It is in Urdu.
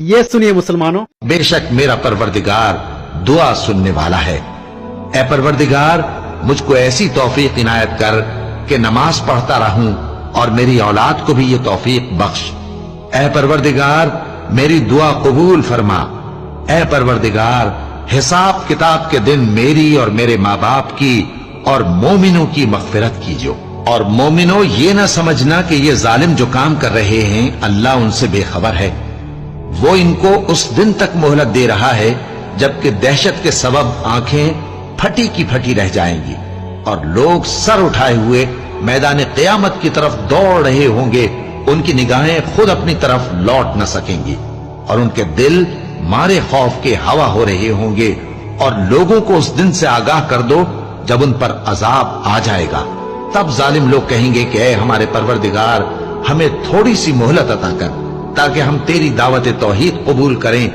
یہ سنیے مسلمانوں، بے شک میرا پروردگار دعا سننے والا ہے۔ اے پروردگار مجھ کو ایسی توفیق عنایت کر کہ نماز پڑھتا رہوں اور میری اولاد کو بھی یہ توفیق بخش۔ اے پروردگار میری دعا قبول فرما۔ اے پروردگار حساب کتاب کے دن میری اور میرے ماں باپ کی اور مومنوں کی مغفرت کیجو۔ اور مومنوں یہ نہ سمجھنا کہ یہ ظالم جو کام کر رہے ہیں اللہ ان سے بے خبر ہے۔ وہ ان کو اس دن تک مہلت دے رہا ہے جبکہ دہشت کے سبب آنکھیں پھٹی کی پھٹی رہ جائیں گی اور لوگ سر اٹھائے ہوئے میدان قیامت کی طرف دوڑ رہے ہوں گے، ان کی نگاہیں خود اپنی طرف لوٹ نہ سکیں گی اور ان کے دل مارے خوف کے ہوا ہو رہے ہوں گے۔ اور لوگوں کو اس دن سے آگاہ کر دو جب ان پر عذاب آ جائے گا، تب ظالم لوگ کہیں گے کہ اے ہمارے پروردگار ہمیں تھوڑی سی مہلت عطا کر تاکہ ہم تیری دعوت توحید قبول کریں